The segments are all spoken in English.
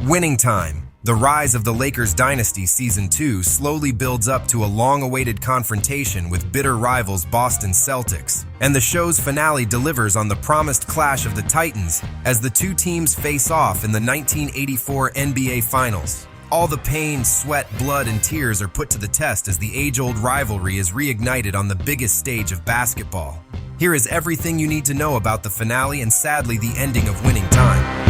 Winning time. The rise of the Lakers dynasty Season 2 slowly builds up to a long-awaited confrontation with bitter rivals Boston Celtics. And the show's finale delivers on the promised clash of the Titans as the two teams face off in the 1984 NBA Finals. All the pain, sweat, blood, and tears are put to the test as the age-old rivalry is reignited on the biggest stage of basketball. Here is everything you need to know about the finale and sadly the ending of Winning Time.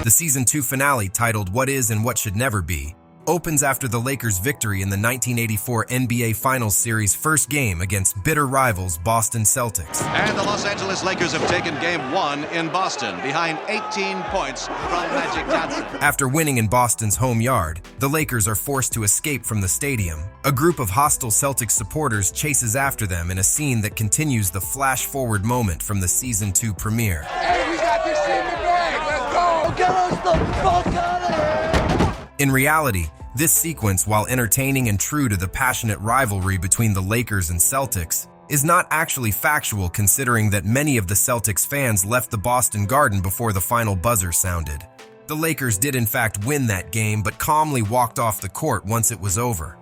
The Season 2 finale, titled What Is and What Should Never Be, opens after the Lakers' victory in the 1984 NBA Finals Series' first game against bitter rivals Boston Celtics. And the Los Angeles Lakers have taken Game 1 in Boston, behind 18 points from Magic Johnson. After winning in Boston's home yard, the Lakers are forced to escape from the stadium. A group of hostile Celtics supporters chases after them in a scene that continues the flash-forward moment from the Season 2 premiere. Hey, we got this shit in the bag. Let's go. Get us the fuck out of here. In reality, this sequence, while entertaining and true to the passionate rivalry between the Lakers and Celtics, is not actually factual considering that many of the Celtics fans left the Boston Garden before the final buzzer sounded. The Lakers did in fact win that game but calmly walked off the court once it was over.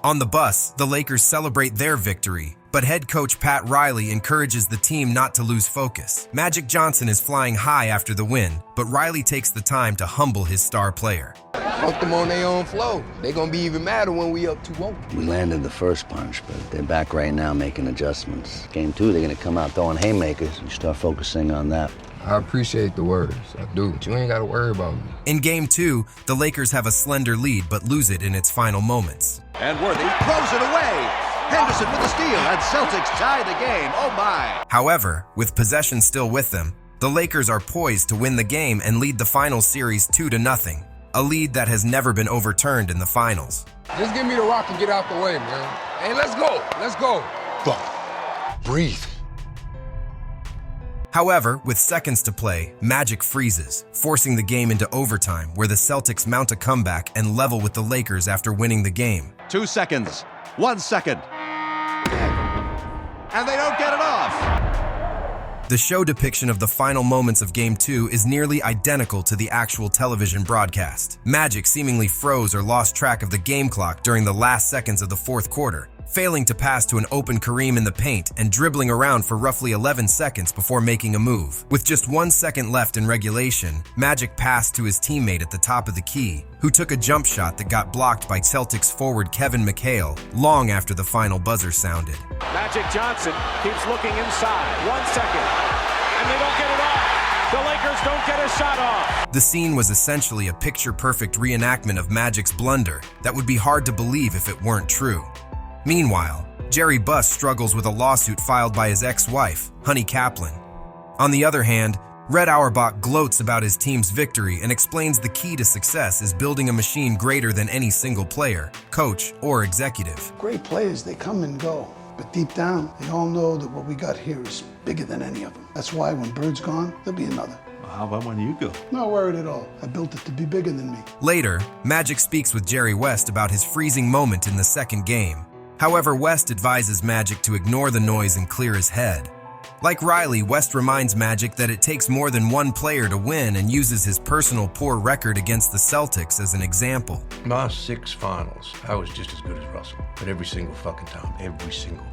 On the bus, the Lakers celebrate their victory, but head coach Pat Riley encourages the team not to lose focus. Magic Johnson is flying high after the win, but Riley takes the time to humble his star player. Fuck them on their own flow. They gonna be even madder when we up 2-0. We landed the first punch, but they're back right now making adjustments. Game 2, they're gonna come out throwing haymakers. You start focusing on that. I appreciate the words, I do, but you ain't gotta worry about me. In Game 2, the Lakers have a slender lead but lose it in its final moments. And Worthy throws it away. Henderson with a steal, and Celtics tie the game. Oh my. However, with possession still with them, the Lakers are poised to win the game and lead the final series 2-0, a lead that has never been overturned in the finals. Just give me the rock and get out the way, man. Hey, let's go, let's go. Fuck, breathe. However, with seconds to play, Magic freezes, forcing the game into overtime where the Celtics mount a comeback and level with the Lakers after winning the game. 2 seconds. 1 second. And they don't get it off. The show depiction of the final moments of Game 2 is nearly identical to the actual television broadcast. Magic seemingly froze or lost track of the game clock during the last seconds of the fourth quarter, failing to pass to an open Kareem in the paint and dribbling around for roughly 11 seconds before making a move. With just 1 second left in regulation, Magic passed to his teammate at the top of the key, who took a jump shot that got blocked by Celtics forward Kevin McHale long after the final buzzer sounded. Magic Johnson keeps looking inside. 1 second, and they don't get it off. The Lakers don't get a shot off. The scene was essentially a picture-perfect reenactment of Magic's blunder that would be hard to believe if it weren't true. Meanwhile, Jerry Buss struggles with a lawsuit filed by his ex-wife, Honey Kaplan. On the other hand, Red Auerbach gloats about his team's victory and explains the key to success is building a machine greater than any single player, coach, or executive. Great players, they come and go. But deep down, they all know that what we got here is bigger than any of them. That's why when Bird's gone, there'll be another. How about when you go? Not worried at all. I built it to be bigger than me. Later, Magic speaks with Jerry West about his freezing moment in the second game. However, West advises Magic to ignore the noise and clear his head. Like Riley, West reminds Magic that it takes more than one player to win and uses his personal poor record against the Celtics as an example. My 6 finals, I was just as good as Russell. But every single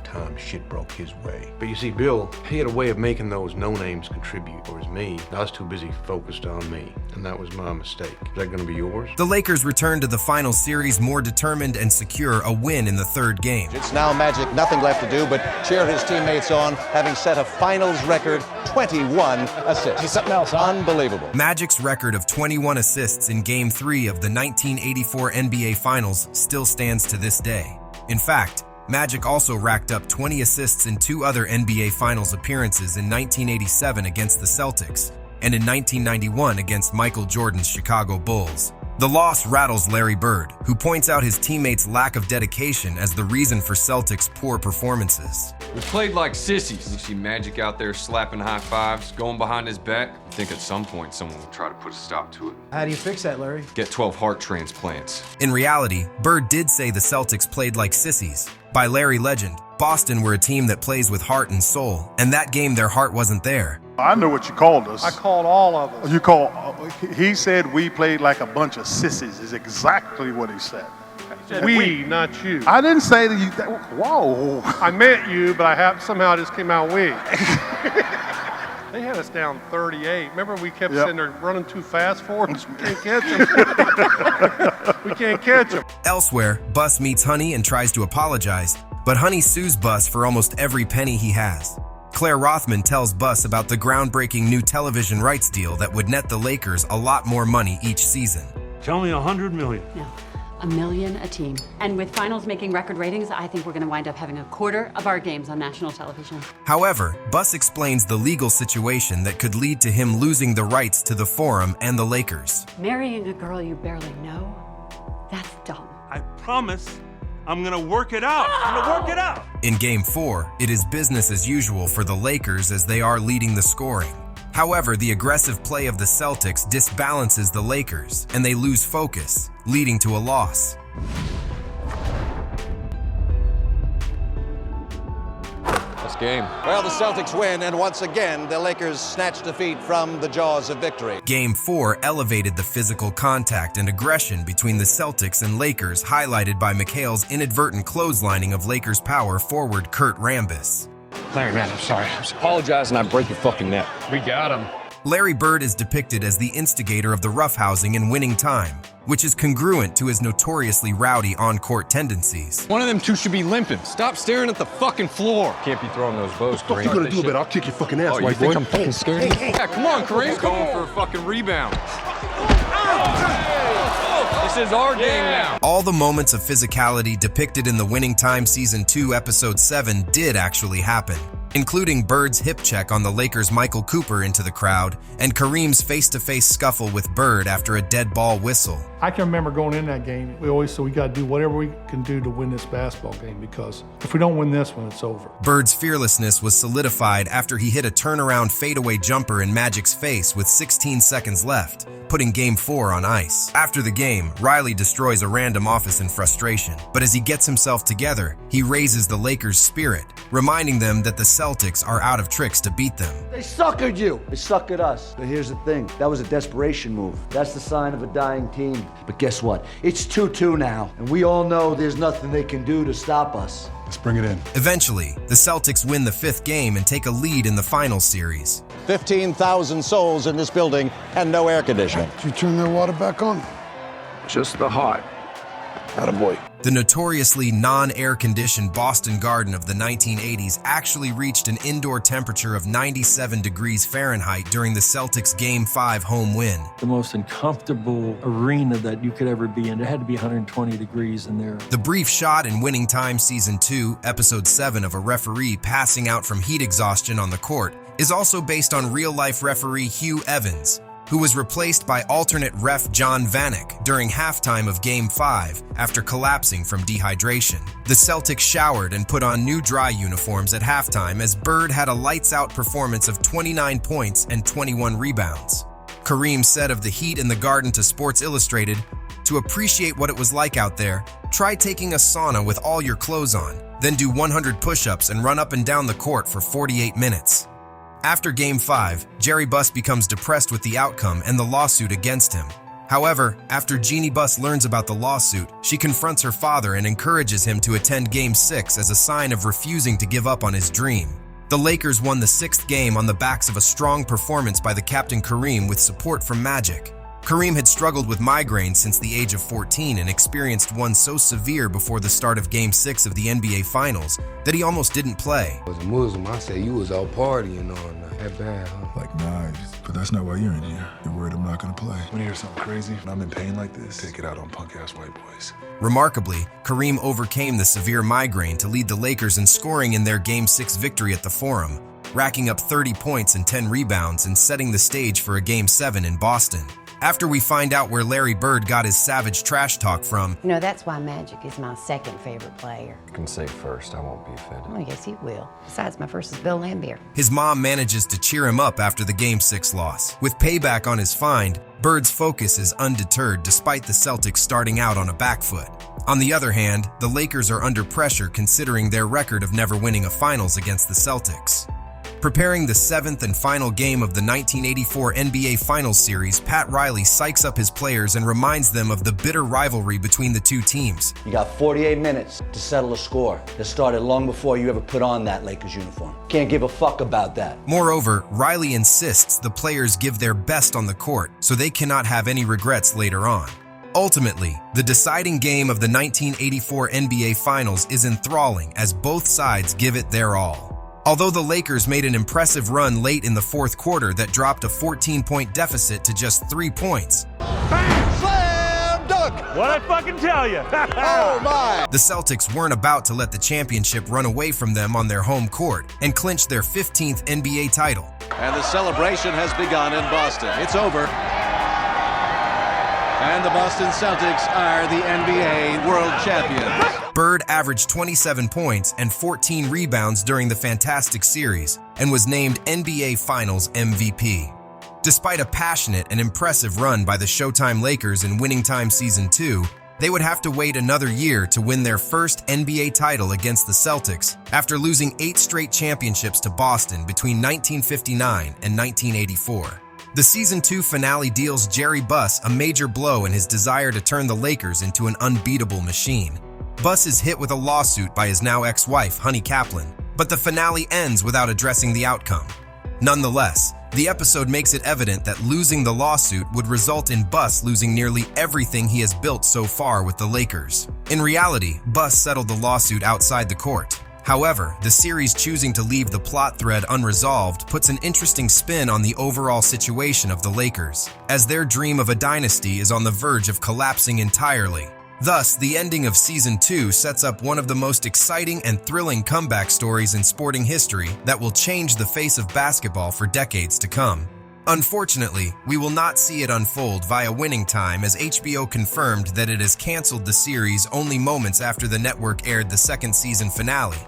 time, shit broke his way. But you see, Bill, he had a way of making those no-names contribute, whereas me, I was too busy focused on me. And that was my mistake. Is that gonna be yours? The Lakers return to the final series more determined and secure a win in the third game. It's now Magic, nothing left to do but cheer his teammates on, having set a finals record 21 assists. He's something else, huh? Unbelievable. Magic's record of 21 assists in Game 3 of the 1984 NBA Finals still stands to this day. In fact, Magic also racked up 20 assists in 2 other NBA Finals appearances in 1987 against the Celtics and in 1991 against Michael Jordan's Chicago Bulls. The loss rattles Larry Bird, who points out his teammates' lack of dedication as the reason for Celtics' poor performances. We played like sissies. You see Magic out there slapping high fives, going behind his back. I think at some point someone will try to put a stop to it. How do you fix that, Larry? Get 12 heart transplants. In reality, Bird did say the Celtics played like sissies. By Larry legend, Boston were a team that plays with heart and soul, and that game their heart wasn't there. I know what you called us. I called all of us. You call. He said we played like a bunch of sissies. Is exactly what he said. We, not you. I didn't say that you. Whoa. I meant you, but somehow it just came out we. They had us down 38. Remember we kept sitting there running too fast for them? We can't catch them. We can't catch them. Elsewhere, Bus meets Honey and tries to apologize, but Honey sues Bus for almost every penny he has. Claire Rothman tells Bus about the groundbreaking new television rights deal that would net the Lakers a lot more money each season. Tell me $100 million. No, $1 million a team. And with finals making record ratings, I think we're going to wind up having a quarter of our games on national television. However, Bus explains the legal situation that could lead to him losing the rights to the Forum and the Lakers. Marrying a girl you barely know, that's dumb. I promise I'm gonna work it out. I'm gonna work it out. In Game 4, it is business as usual for the Lakers as they are leading the scoring. However, the aggressive play of the Celtics disbalances the Lakers, and they lose focus, leading to a loss. Game. Well, the Celtics win, and once again, the Lakers snatch defeat from the jaws of victory. Game 4 elevated the physical contact and aggression between the Celtics and Lakers, highlighted by McHale's inadvertent clotheslining of Lakers power forward Kurt Rambis. Larry, man, I'm sorry. I apologize and I break your fucking neck. We got him. Larry Bird is depicted as the instigator of the roughhousing in Winning Time, which is congruent to his notoriously rowdy on-court tendencies. One of them two should be limping. Stop staring at the fucking floor. Can't be throwing those bows, Kareem. What you gonna do about it? I'll kick your fucking ass, white boy. You think I'm fucking scared? Yeah, come on, Kareem. He's going for a fucking rebound. This is our game now. All the moments of physicality depicted in the Winning Time Season 2, Episode 7 did actually happen, including Bird's hip check on the Lakers' Michael Cooper into the crowd and Kareem's face-to-face scuffle with Bird after a dead ball whistle. I can remember going in that game, we always said we got to do whatever we can do to win this basketball game, because if we don't win this one, it's over. Bird's fearlessness was solidified after he hit a turnaround fadeaway jumper in Magic's face with 16 seconds left, putting Game 4 on ice. After the game, Riley destroys a random office in frustration, but as he gets himself together, he raises the Lakers' spirit, reminding them that the Celtics are out of tricks to beat them. They suckered you. They suckered us. But here's the thing. That was a desperation move. That's the sign of a dying team. But guess what? It's 2-2 now, and we all know there's nothing they can do to stop us. Let's bring it in. Eventually, the Celtics win the 5th game and take a lead in the final series. 15,000 souls in this building and no air conditioning. Did you turn their water back on? Just the hot. Attaboy. The notoriously non-air-conditioned Boston Garden of the 1980s actually reached an indoor temperature of 97 degrees Fahrenheit during the Celtics' Game 5 home win. The most uncomfortable arena that you could ever be in. It had to be 120 degrees in there. The brief shot in Winning Time Season 2, Episode 7 of a referee passing out from heat exhaustion on the court is also based on real-life referee Hugh Evans, who was replaced by alternate ref John Vanek during halftime of Game 5 after collapsing from dehydration. The Celtics showered and put on new dry uniforms at halftime as Bird had a lights-out performance of 29 points and 21 rebounds. Kareem said of the Heat in the Garden to Sports Illustrated, "To appreciate what it was like out there, try taking a sauna with all your clothes on, then do 100 push-ups and run up and down the court for 48 minutes." After Game 5, Jerry Buss becomes depressed with the outcome and the lawsuit against him. However, after Jeannie Buss learns about the lawsuit, she confronts her father and encourages him to attend Game 6 as a sign of refusing to give up on his dream. The Lakers won the 6th game on the backs of a strong performance by the captain Kareem with support from Magic. Kareem had struggled with migraines since the age of 14 and experienced one so severe before the start of Game 6 of the NBA Finals that he almost didn't play. As a Muslim, I say you was out partying all night. That bad, huh? Like knives. But that's not why you're in here. You're worried I'm not gonna play. When you hear something crazy and I'm in pain like this, take it out on punk-ass white boys. Remarkably, Kareem overcame the severe migraine to lead the Lakers in scoring in their Game 6 victory at the Forum, racking up 30 points and 10 rebounds and setting the stage for a Game 7 in Boston. After we find out where Larry Bird got his savage trash talk from. You know, that's why Magic is my second favorite player. You can say first, I won't be offended. Oh, yes, he will. Besides, my first is Bill Laimbeer. His mom manages to cheer him up after the Game 6 loss. With payback on his find, Bird's focus is undeterred despite the Celtics starting out on a back foot. On the other hand, the Lakers are under pressure considering their record of never winning a finals against the Celtics. Preparing the 7th and final game of the 1984 NBA Finals series, Pat Riley psychs up his players and reminds them of the bitter rivalry between the two teams. You got 48 minutes to settle a score that started long before you ever put on that Lakers uniform. Can't give a fuck about that. Moreover, Riley insists the players give their best on the court so they cannot have any regrets later on. Ultimately, the deciding game of the 1984 NBA Finals is enthralling as both sides give it their all. Although the Lakers made an impressive run late in the fourth quarter that dropped a 14-point deficit to just 3 points. Slam dunk! What'd I fucking tell you? Oh my! The Celtics weren't about to let the championship run away from them on their home court and clinch their 15th NBA title. And the celebration has begun in Boston. It's over. And the Boston Celtics are the NBA World Champions. Bird averaged 27 points and 14 rebounds during the fantastic series and was named NBA Finals MVP. Despite a passionate and impressive run by the Showtime Lakers in Winning Time Season 2, they would have to wait another year to win their first NBA title against the Celtics after losing 8 straight championships to Boston between 1959 and 1984. The Season 2 finale deals Jerry Buss a major blow in his desire to turn the Lakers into an unbeatable machine. Buss is hit with a lawsuit by his now ex-wife, Honey Kaplan, but the finale ends without addressing the outcome. Nonetheless, the episode makes it evident that losing the lawsuit would result in Buss losing nearly everything he has built so far with the Lakers. In reality, Buss settled the lawsuit outside the court. However, the series choosing to leave the plot thread unresolved puts an interesting spin on the overall situation of the Lakers, as their dream of a dynasty is on the verge of collapsing entirely. Thus, the ending of Season 2 sets up one of the most exciting and thrilling comeback stories in sporting history that will change the face of basketball for decades to come. Unfortunately, we will not see it unfold via Winning Time, as HBO confirmed that it has canceled the series only moments after the network aired the second season finale.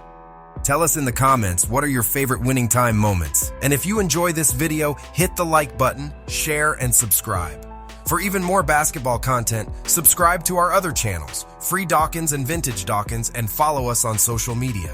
Tell us in the comments what are your favorite Winning Time moments. And if you enjoy this video, hit the like button, share, and subscribe. For even more basketball content, subscribe to our other channels, Free Dawkins and Vintage Dawkins, and follow us on social media.